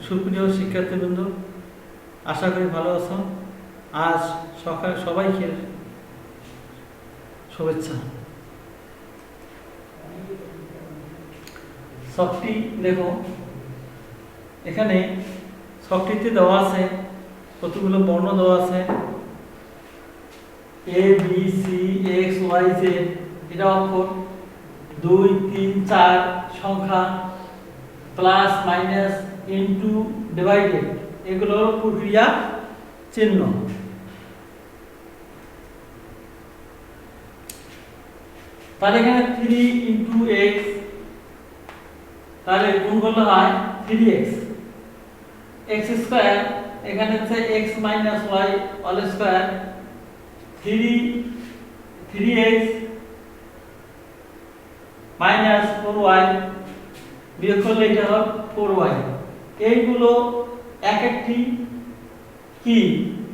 সুপ্রিয় শিক্ষার্থীবৃন্দ, আশা করি ভালো আছো। আজ সকালে সবাইকে শুভেচ্ছা। ছকটি দেখো, এখানে ছকটিতে দেওয়া আছে কতগুলো বর্ণ দেওয়া আছে, A B C X Y Z, এটা অক্ষর, 2 3 4 সংখ্যা, প্লাস মাইনাস ইনটু ডিভাইডেড, এগুলো প্রক্রিয়া চিহ্ন। তাহলে এখানে 3 ইনটু এক্স, তাহলে গুণ করলে হয় 3x, এক্স স্কয়ার, এখানে হচ্ছে x minus y all square, 3x minus 4y, বিয়োগ করলে এটা হবে 4y। এইগুলো এক একটি কি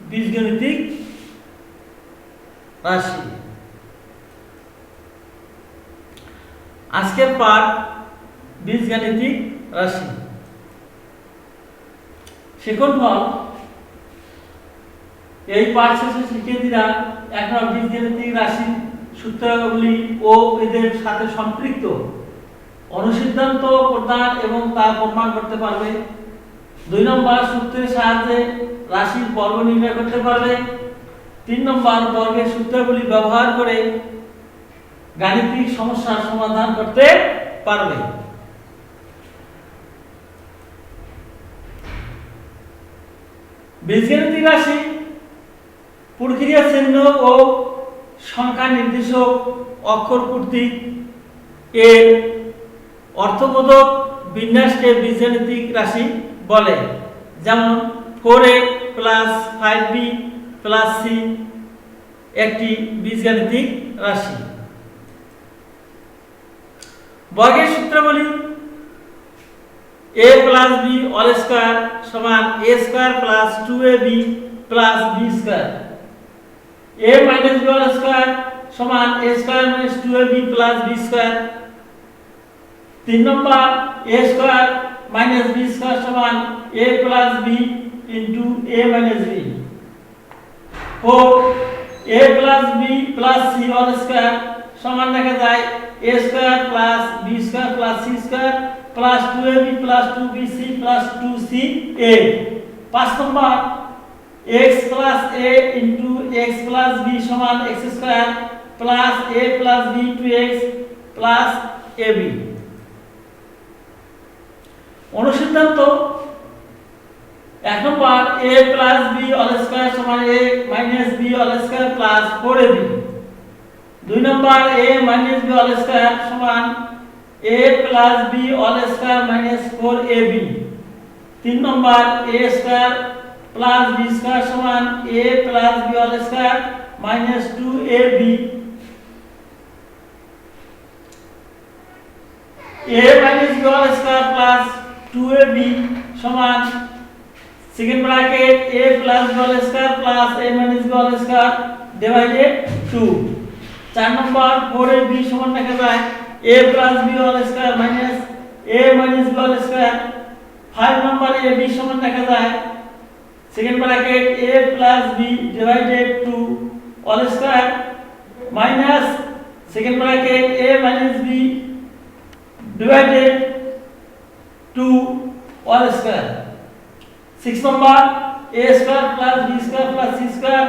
বীজগণিতিক রাশি। আজকের পাঠ বীজগাণিতিক রাশি। শিক্ষণফল এই পাঠ শেষে শিক্ষার্থীরা এখন বীজগাণিতিক রাশির সূত্রাবলী ও এদের সাথে সম্পৃক্ত অনুসিদ্ধান্ত প্রদান এবং তা প্রমাণ করতে পারবে। 2 নম্বর সূত্রের সাহায্যে রাশির বর্গ নির্ণয় করতে পারবে। 3 নম্বর বর্গের সূত্রাবলী ব্যবহার করে গাণিতিক সমস্যার সমাধান করতে পারবে। বীজগাণিতিক রাশি প্রক্রিয়া চিহ্ন ও সংখ্যা নির্দেশক অক্ষর কর্তৃক এর অর্থবোধক বিন্যাসকে বীজগাণিতিক রাশি বলে। যেমন 4a plus 5b plus c একটি বীজগাণিতিক রাশি। বর্গের সূত্রাবলী a plus b all square সমান a square plus 2ab plus b square, a minus b all square সমান a square minus 2ab plus b square. 3 number a square minus b square সমান a plus b into a minus b। 4 a plus b plus c all square সমান লেখা যায় a square plus b square plus c square plus 2ab plus 2bc plus 2ca। 5 number x plus a into x plus b সমান x square plus a plus b two x plus ab। অনুসিদ্ধান্ত 1 নম্বর a plus b all square সমান a minus b all square plus 4ab। 2 number a minus b all square সমান a plus b all square minus 4ab। 3 number a square plus b square সমান a plus b all square minus 2ab। a minus b all square plus 2ab সমান second bracket a plus b all square plus a minus b all square divided 2। 4 number 4ab সমান লেখা যায় a plus b all square minus a minus b all square. 5 number ab সমান লেখা যায় second bracket a plus b divided 2 all square minus second bracket a minus b divided 2 all square. 6 number a square plus b square plus c square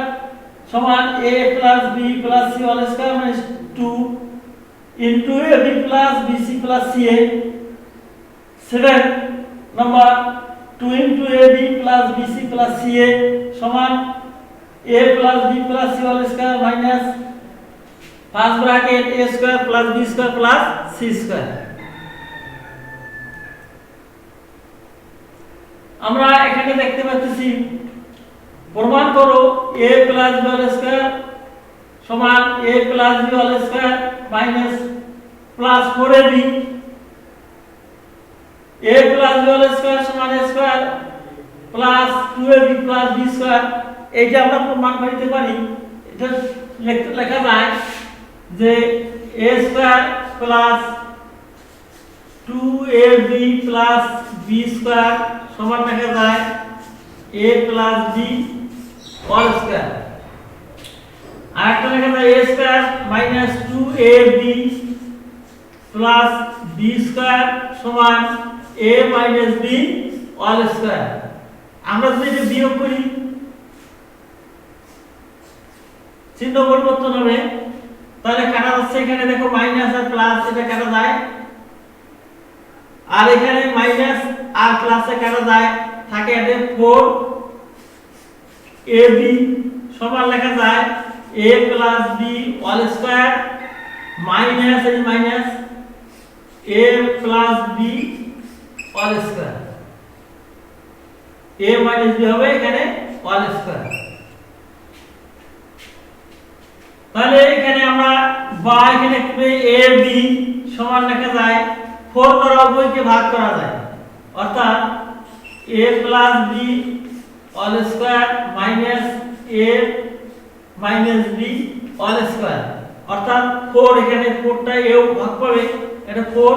সমান a plus b plus c all square minus 2 into ab plus bc plus ca। 7 number 2 into ab plus bc plus ca সমান a plus b plus c whole square minus first bracket a square plus b square plus c square। আমরা এখানে দেখতে পাচ্ছি প্রমাণ করো a plus b whole square সমান a plus b whole square minus plus 4ab। a plus b whole square সমান a square plus 2ab plus b square। এইটা আমরা প্রমাণ করতে পারি। এটা লেখা যায় যে a square plus 2ab plus b square সমান লেখা যায় a plus b whole square. আরেকটা লেখা যায় a square minus 2ab plus b square সমান a minus b whole square. আমরা যদি এটা বিয়োগ করি চিহ্ন পরিবর্তন হবে, তাহলে কাটা যাচ্ছে এখানে দেখো মাইনাস আর প্লাস এটা কাটা যায়, আর এখানে মাইনাস আর প্লাসে কাটা যায়, থাকে এটা 4ab সমান লেখা যায় a plus b whole square minus এই minus a plus b whole square. a minus b হবে এখানে হোল স্কয়ার। তাহলে এখানে আমরা বা এখানে ab সমান লেখা যায় 4 দ্বারা উভয়কে ভাগ করা যায়, অর্থাৎ a plus b whole square minus a minus b whole square, অর্থাৎ 4 এখানে 4টা এও ভাগ পাবে, এটা 4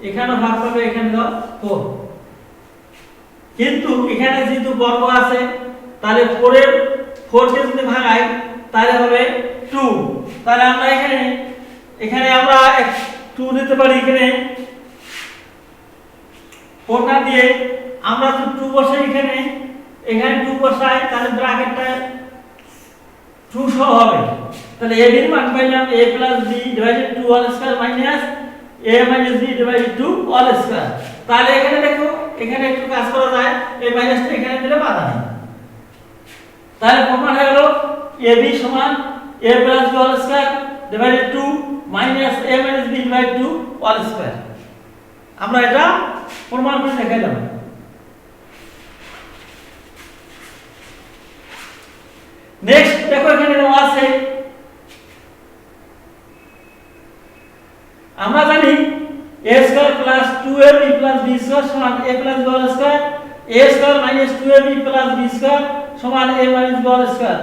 এখানে ভাগ পাবে, এখানে দাও 4। কিন্তু এখানে যেহেতু বর্গ আছে তাহলে 4 এর 4 কে যদি ভাগাই তাহলে হবে 2। তাহলে আমরা এখানে আমরা 2 দিতে পারি, এখানে 4 না দিয়ে আমরা যদি 2 বসাই এখানে 2 বসাই তাহলে ব্র্যাকেটটা 2 সহ হবে। তাহলে a এর মান পাইলাম a b divided 2 whole square minus a b divided 2 whole square. তাহলে এখানে দেখো এখানে একটু কাজ করা যায়, এই মাইনাসটা এখানে দিলে বাধা নেই। তাহলে প্রমাণ হয়ে গেল ab সমান a b whole square divided 2 minus a b divided 2 whole square. আমরা এটা প্রমাণ করে দেখাইলাম। নেক্সট দেখো এখানে দেওয়া আছে, আমরা জানি a square plus 2ab plus b square সমান a plus b whole square, a square minus 2ab plus b square সমান a minus b whole square.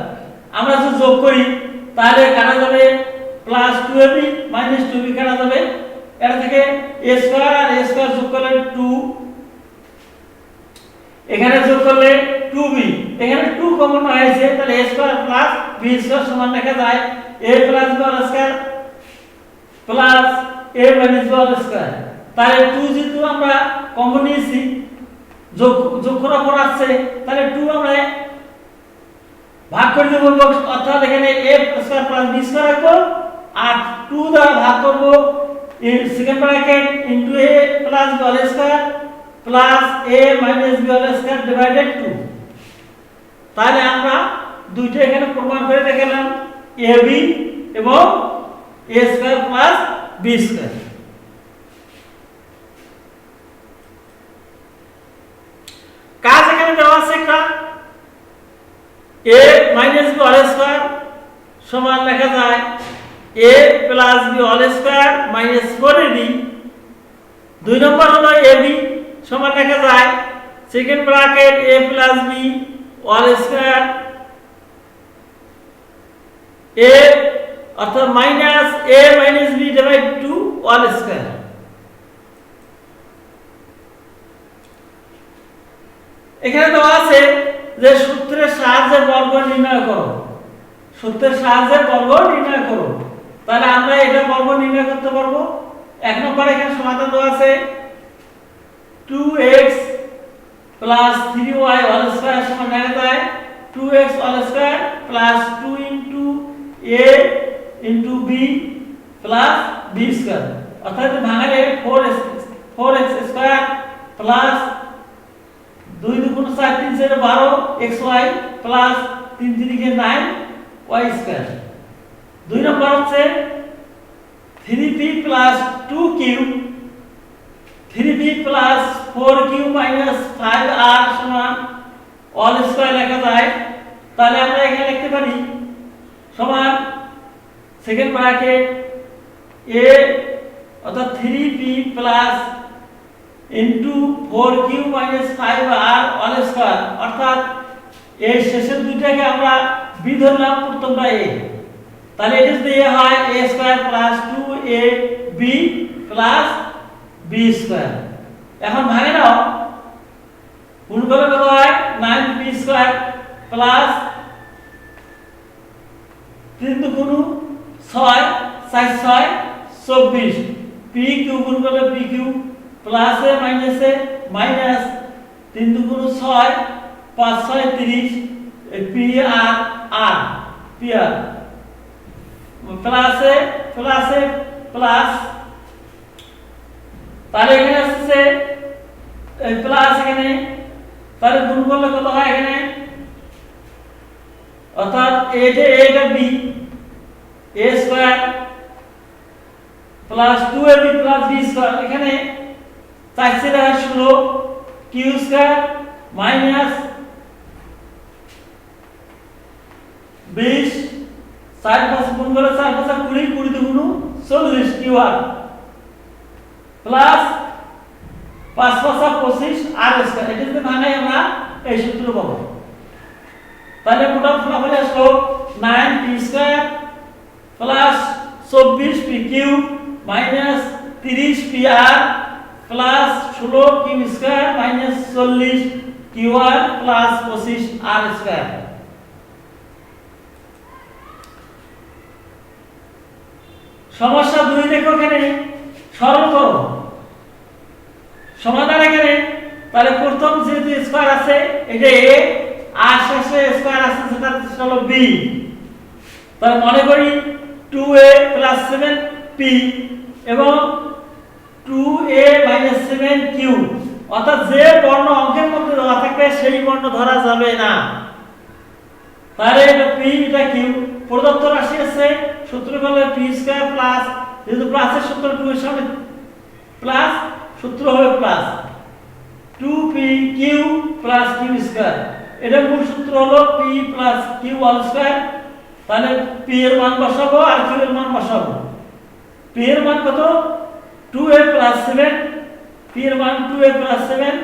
আমরা যদি যোগ করি তাহলে কাটা যাবে প্লাস 2ab মাইনাস 2b কাটা যাবে, এটা থেকে a স্কয়ার আর a স্কয়ার যোগ করলে 2, এখানে যোগ করলে 2b, এখানে 2 কমন হয়েছে, তাহলে a square plus b square সমান লেখা যায় a plus b whole square plus a minus b whole square. তাহলে 2 যেহেতু আমরা কমন নিয়েছি, যোগ করার পর আসছে, তাহলে 2 আমরা ভাগ করে দেব, অর্থাৎ এখানে a square plus b square রাখবো আর 2 দ্বারা ভাগ করব second bracket into a plus b whole square plus a minus b whole square divided 2। তাহলে আমরা দুইটা এখানে প্রমাণ করে দেখালাম ab এবং a square plus b square. কাজ এখানে দেওয়া আছে একটা a minus b whole square সমান লেখা যায় a plus b whole square minus 4ab। 2 নম্বর হলো ab সমান লেখা যায় second bracket a plus b whole square a অর্থাৎ minus a minus b divide 2 whole square. এখানে দেওয়া আছে যে সূত্রের সাহায্যে বর্গ নির্ণয় করো, সূত্রের সাহায্যে বর্গ নির্ণয় করো। তাহলে আমরা এটা বর্গ নির্ণয় করতে পারবো। 1 নম্বর এখানে সমাধান দেওয়া আছে 2x plus 3y whole square সমান লেখা যায় 2x whole square plus 2 into a into b plus b square, অর্থাৎ ভাঙালে 4x স্কয়ার প্লাস 2 দুগুণ 4 3 4 12 xy প্লাস 3 3 কে 9 y স্কয়ার। 2 নম্বর হচ্ছে 3p plus 2q 3p plus 4q minus 5r সমান whole square লেখা যায়। তাহলে আমরা এখানে লিখতে পারি সমান সেকেন্ড ব্র্যাকেট a অর্থাৎ 3p plus into 4q minus 5r whole square, অর্থাৎ এই শেষের দুইটাকে আমরা b ধরলাম, প্রথমটা a। তাহলে এটা যদি a হয় a square plus 2ab plus b B square. এখন ভাঙে নাও, গুণ করলে কত হয় 9b স্কয়ার প্লাস 3 দুগুণ 6 4 6 24 পি কিউ গুণ করলে পি কিউ প্লাসে মাইনাসে মাইনাস 3 দুগুণ 6 5 6 30 পি আর আর পি আর প্লাসে প্লাসে প্লাস, তাহলে এখানে আসছে প্লাস, এখানে তাহলে গুণ করলে কত হয় এখানে, অর্থাৎ এটা b a square plus 2ab plus b square, এখানে 4 × 16 কিউ স্কয়ার মাইনাস 20 4 5 গুণ করে 4 5 20 20 দুগুণ 40 q r plus 5 5 25 r square. এটা যদি ভাঙাই আমরা এই সূত্র পাবো। তাহলে মোট ফলাফল আসলো 9p square plus 24 p q minus 30 p r plus 16 q square minus 40 q r plus 25 r square. সমস্যা 2 দেখো, এখানে সরল করো সমাধান। এখানে তাহলে প্রথম যেহেতু স্কয়ার আছে এটা a আর শেষে স্কয়ার আছে সেটা হলো b, তাহলে মনে করি 2a 7p এবং 2a 7q, অর্থাৎ যে বর্ণ অঙ্কের মধ্যে দেওয়া থাকবে সেই বর্ণ ধরা যাবে না। তাহলে এটা p এটা q, প্রদত্ত রাশি আছে সূত্র হলো p স্কয়ার প্লাস, যেহেতু প্লাসের সূত্র 2 এর সামনে প্লাস সূত্র হবে plus 2pq plus q square. এটা মূল সূত্র হলো p plus q whole square. তাহলে p এর মান বসাবো আর q এর মান বসাবো। p এর মান কত 2a প্লাস 7, p এর মান 2a প্লাস 7,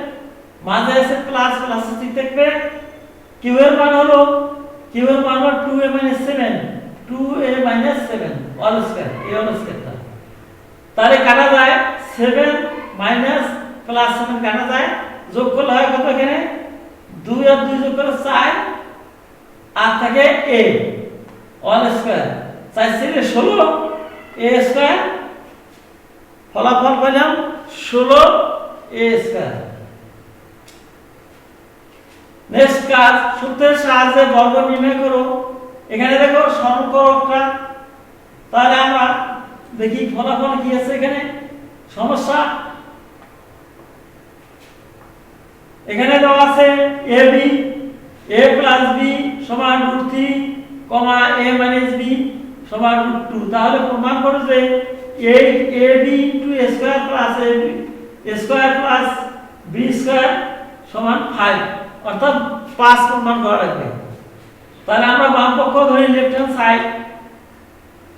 মাঝে আছে প্লাস প্লাস ঠিক থাকবে। q এর মান হলো 2a minus 7, 2a minus 7 whole square, a whole square. তাহলে কাটা যায় 7 মাইনাস প্লাস 7 কাটা যায়, যোগ করলে হয় কত, এখানে 2 আর 2 যোগ করলে 4 আর থাকে a whole square, 4 × 16 a square, ফলাফল পেলাম 16 a স্কয়ার। নেক্সট কাজ, সূত্রের সাহায্যে বর্গ নির্ণয় করো। এখানে দেখো সমকরণটা, তাহলে আমরা দেখি ফলাফল কি আছে। এখানে সমস্যা, এখানে দেওয়া আছে ab a প্লাস b সমান √3, a মাইনাস b সমান √2। তাহলে প্রমাণ করো যে 8ab a square plus a square plus b square সমান 5, অর্থাৎ 5 প্রমাণ করা লাগবে। তাহলে আমরা বাম পক্ষ ধরি left hand side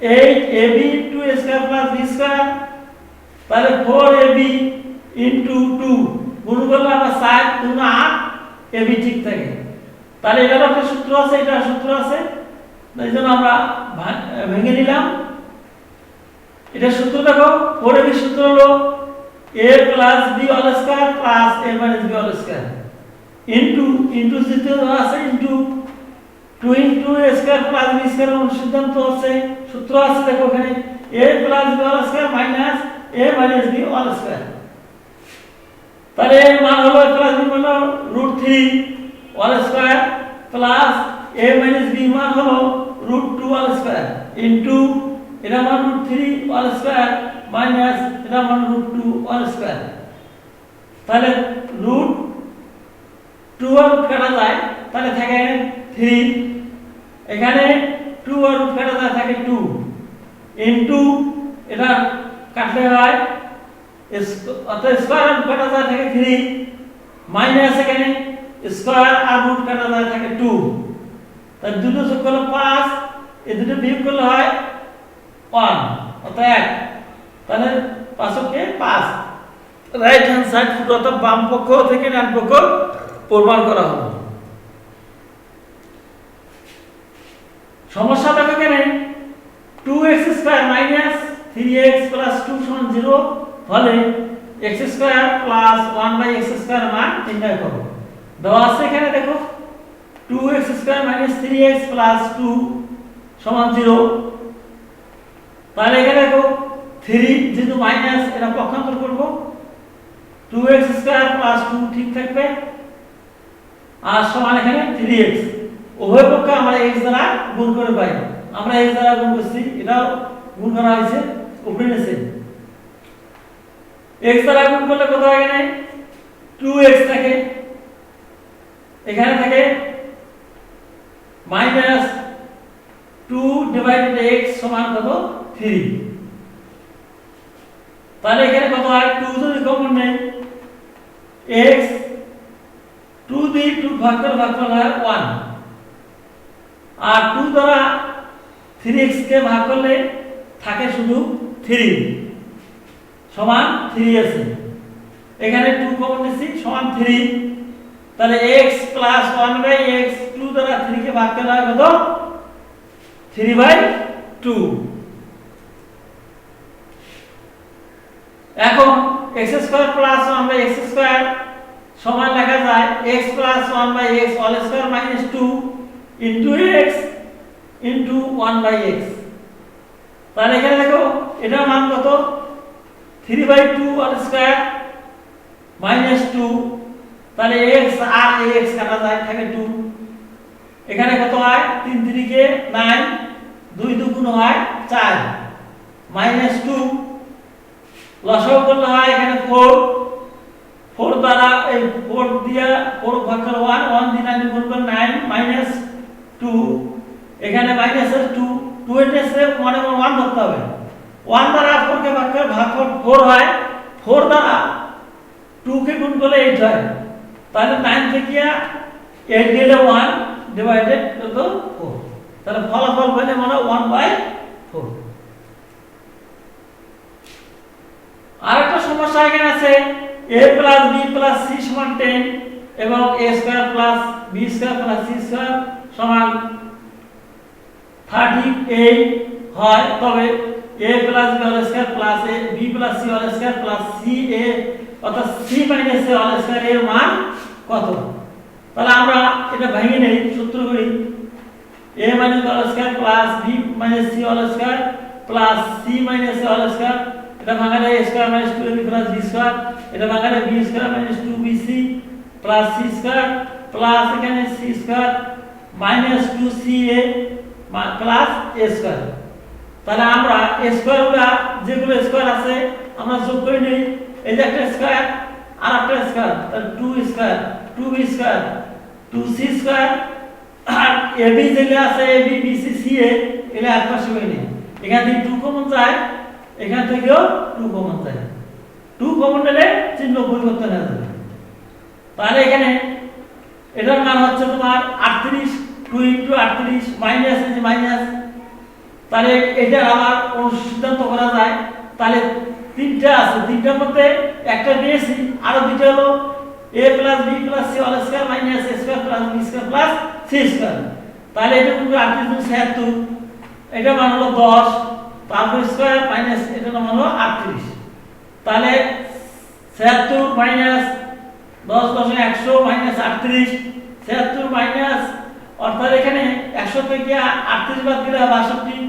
8ab a square plus b square, তাহলে 4ab * 2 গুণ করলে আমরা 4 2 8 ab ঠিক থাকে। তাহলে এটার একটা সূত্র আছে, এটার সূত্র আছে, এইজন্য আমরা ভেঙে নিলাম। এটা সূত্র দেখো, 4ab সূত্র হলো a plus b whole square plus a minus b whole square into যেটা আছে into 2 a square plus b square এর সিদ্ধান্ত আছে, সূত্র আছে দেখো এখানে a plus b whole square minus a minus b whole square. তাহলে এর মান হলো প্লাস b মানে √3 whole square plus a minus b মান হলো √2 হোল স্কয়ার ইনটু এটা মান √3 হোল স্কয়ার মাইনাস এটা মান √2 হোল স্কয়ার। তাহলে √2 আর কাটা যায়, তাহলে থাকে 3, এখানে 2 আর কাটা যায় থাকে 2 ইনটু এটা কাটলে হয় অর্থাৎ স্কয়ার আর কাটা যায় থাকে 3 মাইনাস এখানে স্কয়ার আর রুট কাটা যায় থাকে 2, তাহলে দুটো যোগ করলে 5, এই দুটো বিয়োগ করলে হয় 1 অর্থাৎ 1, তাহলে 5 কে 5 রাইট হ্যান্ড সাইড অর্থাৎ বাম পক্ষ থেকে ডান পক্ষ প্রমাণ করা হলো। সমস্যা দেখো এখানে 2x² - 3x + 2 = 0 হলে x square plus 1/x square মান নির্ণয় করো। দেওয়া আছে এখানে দেখো 2x square minus 3x plus 2 সমান 0। তাহলে এখানে দেখো 3 যেহেতু মাইনাস এটা পক্ষান্তর করব, 2x স্কয়ার প্লাস 2 ঠিক থাকবে আর সমান এখানে 3x। উভয় পক্ষে আমরা x দ্বারা গুণ করে পাই, আমরা x দ্বারা গুণ করছি, এটাও গুণ করা হয়েছে উপরে নিচে। x দ্বারা গুণ করলে কত হয়, এখানে 2x থাকে, এখানে থাকে মাইনাস 2 ডিভাইডেড x সমান কত 3। তাহলে এখানে কত হয়, 2 যদি কমন নেই x 2 দিয়ে 2 ভাগ করলে হয় 1 আর 2 দ্বারা 3x কে ভাগ করলে থাকে শুধু 3 সমান 3 আছে। এখানে 2 কমন নিছি সমান 3। তাহলে x প্লাস 1/x 2 দ্বারা 3 কে ভাগ করলে হয় কত 3/2। এখন x square plus 1/x square সমান লেখা যায় x plus 1/x whole square minus 2 into x into 1/x। তাহলে এখানে দেখো এটার মান কত 3/2 হোল স্কয়ার মাইনাস 2। তাহলে x আর x কাটা যায় থাকে 2। এখানে কত হয় 3 3 কে 9 2 2 গুণ হয় 4 মাইনাস 2 লসাগু করলে হয় এখানে 4 দ্বারা এই 4 দিয়া 4 ভাগ করে 1 দিয়ে 9 গুণ করে 9 মাইনাস 2। এখানে মাইনাসের 2 এর নিচে মনে 1 ধরতে হবে। 1 দ্বারা 4 কে ভাগ করে ভাগফল 4 হয়, 4 দ্বারা 2 কে গুণ করলে 8 হয়। তাহলে 9 থেকে 8 দিলে 1 ডিভাইডেড কত 4। তাহলে ফলাফল বলে মানে 1/4। আরেকটা সমস্যা এখানে আছে a plus b plus c সমান 10 এবং a square plus b square plus c square সমান 38 হয়, তবে a plus b whole square plus b plus c whole square plus c a অর্থাৎ c minus a whole square এর মান কত। তাহলে আমরা এটা ভেঙে নেই, সূত্র করি a minus b whole square plus b minus c whole square plus c minus a whole square, এটা ভাঙালে a square minus 2ab plus b square, এটা ভাঙালে b square minus 2bc plus c square plus এখানে c square minus 2ca plus a square. তাহলে আমরা a স্কয়ারগুলো যেগুলো square আছে আমরা যোগ করে নেই। এই যে একটা স্কয়ার আর একটা স্কয়ার, তাহলে 2 square 2b square 2c square আর ab যেগুলো আছে ab bc ca এগুলো একপাশে হয়ে নেই। এখান থেকে 2 কমন যায়, এখান থেকেও 2 কমন যায়। 2 কমন নিলে চিহ্ন পরিবর্তন হয়ে যাবে। তাহলে এখানে এটার মান হচ্ছে তোমার 38 2 ইনটু 38 মাইনাস এই যে মাইনাস। তাহলে এটা আবার সিদ্ধান্ত করা যায়। তাহলে তিনটা আছে, তিনটার মধ্যে একটা নিয়েছি, আরো দুইটা হলো a plus b plus c whole square minus a square plus b square plus c square. তাহলে এটা পুরো 38 76, এটা মান হলো 10 তারপর স্কয়ার মাইনাস এটা মান হলো 38। তাহলে 76 মাইনাস 10 10 100 মাইনাস 38 76 মাইনাস অর্থাৎ এখানে 100 থেকে 38 বাদ দিলে 62।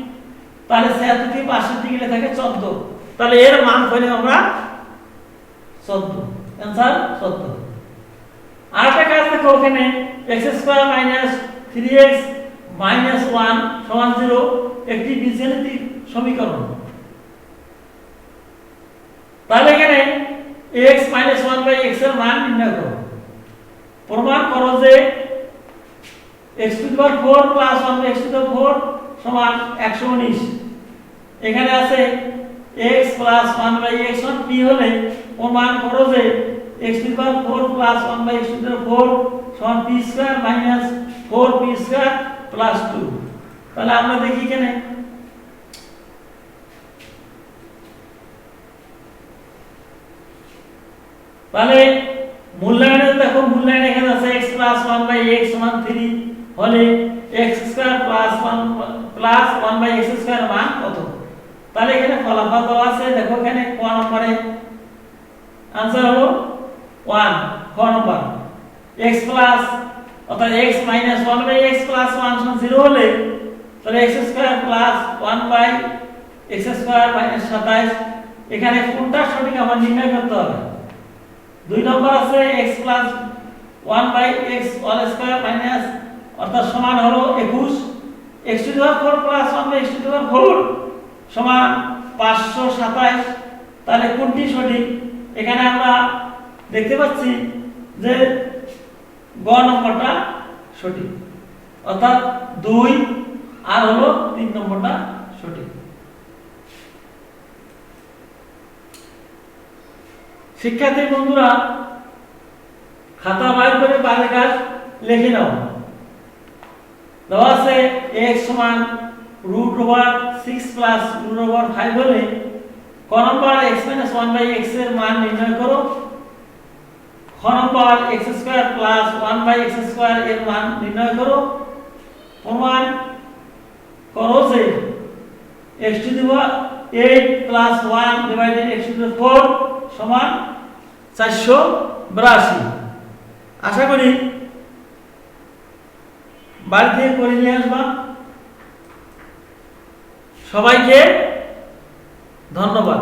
তাহলে 76 থেকে 62 গেলে থাকে 14। তাহলে এর মান পাইলে আমরা 14, आंसर 14। আরেকটা কাজ দেখো ওখানে x² - 3x - 1 সমান 0 একটি বীজগণিতিক সমীকরণ। তাহলে এখানে x - 1/x এর মান নির্ণয় করো। প্রমাণ করো যে x⁴ + 1/x⁴ সমান 119। এখানে আছে x + 1/x p হলে প্রমাণ করো যে x⁴ + 1/x⁴ সমান p² - 4p² + 2। তাহলে আমরা দেখি এখানে তাহলে মূল্যায়নে দেখো মূল্যায়নে এখানে আছে x + 1/x সমান 3 হলে x² + 1/x² মান কত। তাহলে এখানে ফলাফল দেওয়া আছে, দেখো এখানে ক নম্বরে आंसर হলো 1 খ নম্বর x প্লাস অর্থাৎ x minus 1 by x plus 1 সমান 0 হলে তাহলে x square plus 1 by x square minus 27 এখানে কোনটা সঠিক আমরা নির্ণয় করতে হবে। 2 নম্বর আছে x plus 1 by x whole square minus অর্থাৎ সমান হলো 21 x to the power 4 plus 1 by x to the power 4 সমান 527 তাহলে কোনটি সঠিক। এখানে আমরা দেখতে পাচ্ছি যে গ নম্বরটা সঠিক অর্থাৎ 2 আর হলো 3 নম্বরটা সঠিক। শিক্ষার্থী বন্ধুরা খাতা বাইর করে বাইরের কাজ লিখে নাও। দেওয়া আছে x সমান √6 প্লাস √5 হলে ক নম্বর x 1 বাই x এর মান নির্ণয় করো। খ নম্বর x square plus 1 by x square এর মান নির্ণয় করো। প্রমাণ করো যে x to the power 8 plus 1 divided x to the power 4 সমান 482। আশা করি বাড়ি থেকে করে নিয়ে আসবা। সবাইকে ধন্যবাদ।